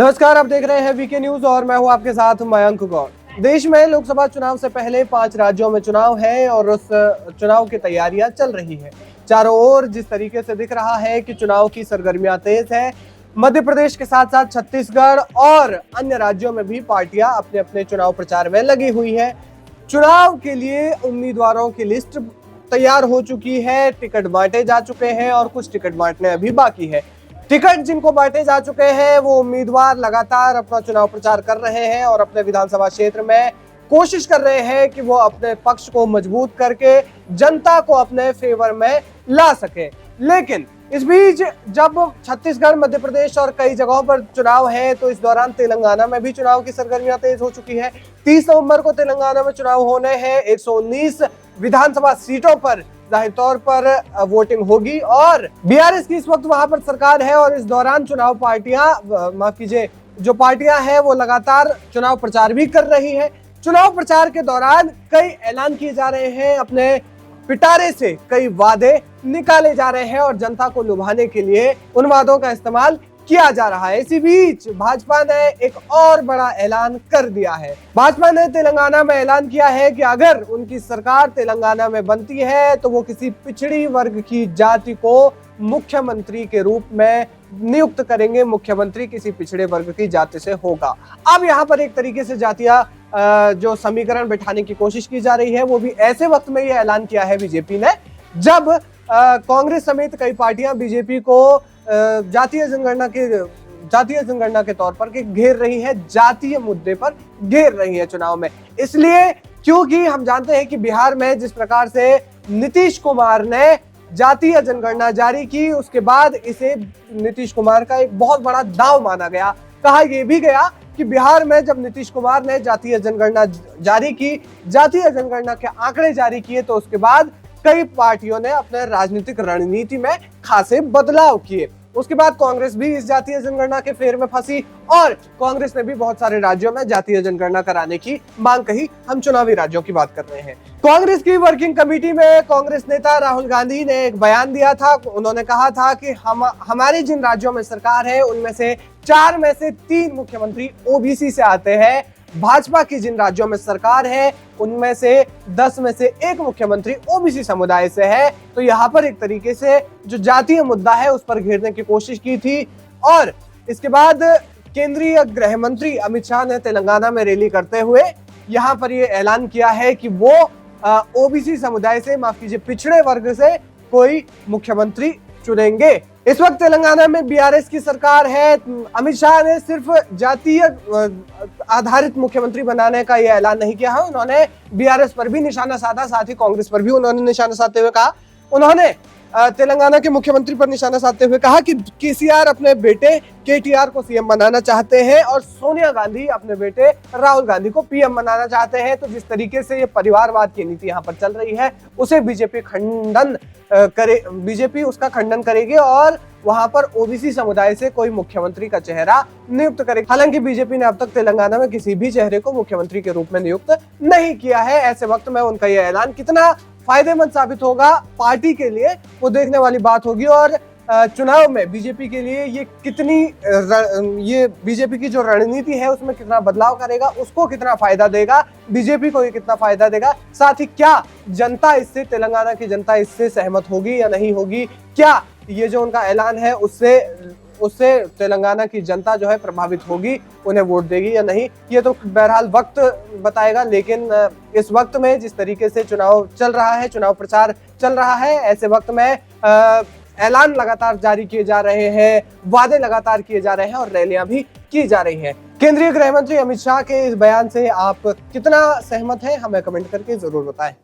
नमस्कार, आप देख रहे हैं वीके न्यूज और मैं हूं आपके साथ मयंक गौर। देश में लोकसभा चुनाव से पहले 5 राज्यों में चुनाव है और उस चुनाव की तैयारियां चल रही है। चारों ओर जिस तरीके से दिख रहा है कि चुनाव की सरगर्मियां तेज है। मध्य प्रदेश के साथ साथ छत्तीसगढ़ और अन्य राज्यों में भी पार्टियां अपने अपने चुनाव प्रचार में लगी हुई है। चुनाव के लिए उम्मीदवारों की लिस्ट तैयार हो चुकी है, टिकट बांटे जा चुके हैं और कुछ टिकट बांटने अभी बाकी है। टिकट जिनको बांटे जा चुके हैं वो उम्मीदवार लगातार अपना चुनाव प्रचार कर रहे हैं और अपने विधानसभा क्षेत्र में कोशिश कर रहे हैं कि वो अपने पक्ष को मजबूत करके जनता को अपने फेवर में ला सके। लेकिन इस बीच जब छत्तीसगढ़, मध्य प्रदेश और कई जगहों पर चुनाव है तो इस दौरान तेलंगाना में भी चुनाव की सरगर्मियां तेज हो चुकी है। 30 नवंबर को तेलंगाना में चुनाव होने हैं। 119 विधानसभा सीटों पर जाहिर तौर पर वोटिंग होगी और बीआरएस की इस वक्त वहां पर सरकार है और इस दौरान चुनाव पार्टियां हैं वो लगातार चुनाव प्रचार भी कर रही है। चुनाव प्रचार के दौरान कई ऐलान किए जा रहे हैं, अपने पिटारे से कई वादे निकाले जा रहे हैं और जनता को लुभाने के लिए उन वादों का इस्तेमाल किया जा रहा है। इसी बीच भाजपा ने एक और बड़ा ऐलान कर दिया है। भाजपा ने तेलंगाना में ऐलान किया है कि अगर उनकी सरकार तेलंगाना में बनती है तो वो किसी पिछड़ी वर्ग की जाति को मुख्यमंत्री के रूप में नियुक्त करेंगे। मुख्यमंत्री किसी पिछड़े वर्ग की जाति से होगा। अब यहाँ पर एक तरीके से जातियां जो समीकरण बैठाने की कोशिश की जा रही है, वो भी ऐसे वक्त में ये ऐलान किया है बीजेपी ने जब कांग्रेस समेत कई पार्टियां बीजेपी को जातीय जनगणना के तौर पर घेर रही है, जातीय मुद्दे पर घेर रही है चुनाव में। इसलिए क्योंकि हम जानते हैं कि बिहार में जिस प्रकार से नीतीश कुमार ने जातीय जनगणना जारी की, उसके बाद इसे नीतीश कुमार का एक बहुत बड़ा दांव माना गया। कहा यह भी गया कि बिहार में जब नीतीश कुमार ने जातीय जनगणना जारी की, जातीय जनगणना के आंकड़े जारी किए, तो उसके बाद कई पार्टियों ने अपने राजनीतिक रणनीति में खासे बदलाव किए। उसके बाद कांग्रेस भी इस जातीय जनगणना के फेर में फंसी और कांग्रेस ने भी बहुत सारे राज्यों में जातीय जनगणना कराने की मांग कही। हम चुनावी राज्यों की बात कर रहे हैं। कांग्रेस की वर्किंग कमेटी में कांग्रेस नेता राहुल गांधी ने एक बयान दिया था। उन्होंने कहा था कि हमारी जिन राज्यों में सरकार है उनमें से 4 में से 3 मुख्यमंत्री ओबीसी से आते हैं। भाजपा की जिन राज्यों में सरकार है उनमें से 10 में से 1 मुख्यमंत्री ओबीसी समुदाय से है। तो यहाँ पर एक तरीके से जो जातीय मुद्दा है उस पर घेरने की कोशिश की थी। और इसके बाद केंद्रीय गृह मंत्री अमित शाह ने तेलंगाना में रैली करते हुए यहाँ पर ये ऐलान किया है कि वो ओबीसी समुदाय से, माफ कीजिए, पिछड़े वर्ग से कोई मुख्यमंत्री चुनेंगे। इस वक्त तेलंगाना में बीआरएस की सरकार है। अमित शाह ने सिर्फ जातीय आधारित मुख्यमंत्री बनाने का यह ऐलान नहीं किया है, उन्होंने बीआरएस पर भी निशाना साधा, साथ ही कांग्रेस पर भी उन्होंने निशाना साधते हुए कहा, उन्होंने तेलंगाना के मुख्यमंत्री पर निशाना साधते हुए कहा कि केसीआर अपने बेटे केटीआर को सीएम बनाना चाहते हैं और सोनिया गांधी अपने बेटे राहुल गांधी को पीएम बनाना चाहते हैं। तो जिस तरीके से ये परिवारवाद की नीति यहाँ पर चल रही है उसे बीजेपी उसका खंडन करेगी और वहां पर ओबीसी समुदाय से कोई मुख्यमंत्री का चेहरा नियुक्त करेगी। हालांकि बीजेपी ने अब तक तेलंगाना में किसी भी चेहरे को मुख्यमंत्री के रूप में नियुक्त नहीं किया है। ऐसे वक्त में उनका यह ऐलान कितना फायदेमंद साबित होगा पार्टी के लिए, वो देखने वाली बात होगी। और चुनाव में बीजेपी के लिए ये बीजेपी की जो रणनीति है उसमें कितना बदलाव करेगा, उसको कितना फायदा देगा, बीजेपी को ये कितना फायदा देगा, साथ ही क्या जनता इससे, तेलंगाना की जनता इससे सहमत होगी या नहीं होगी, क्या ये जो उनका ऐलान है उससे तेलंगाना की जनता जो है प्रभावित होगी, उन्हें वोट देगी या नहीं, ये तो बहरहाल वक्त बताएगा। लेकिन इस वक्त में जिस तरीके से चुनाव चल रहा है, चुनाव प्रचार चल रहा है, ऐसे वक्त में ऐलान लगातार जारी किए जा रहे हैं, वादे लगातार किए जा रहे हैं और रैलियां भी की जा रही हैं। केंद्रीय गृह मंत्री अमित शाह के इस बयान से आप कितना सहमत हैं, हमें कमेंट करके जरूर बताएं।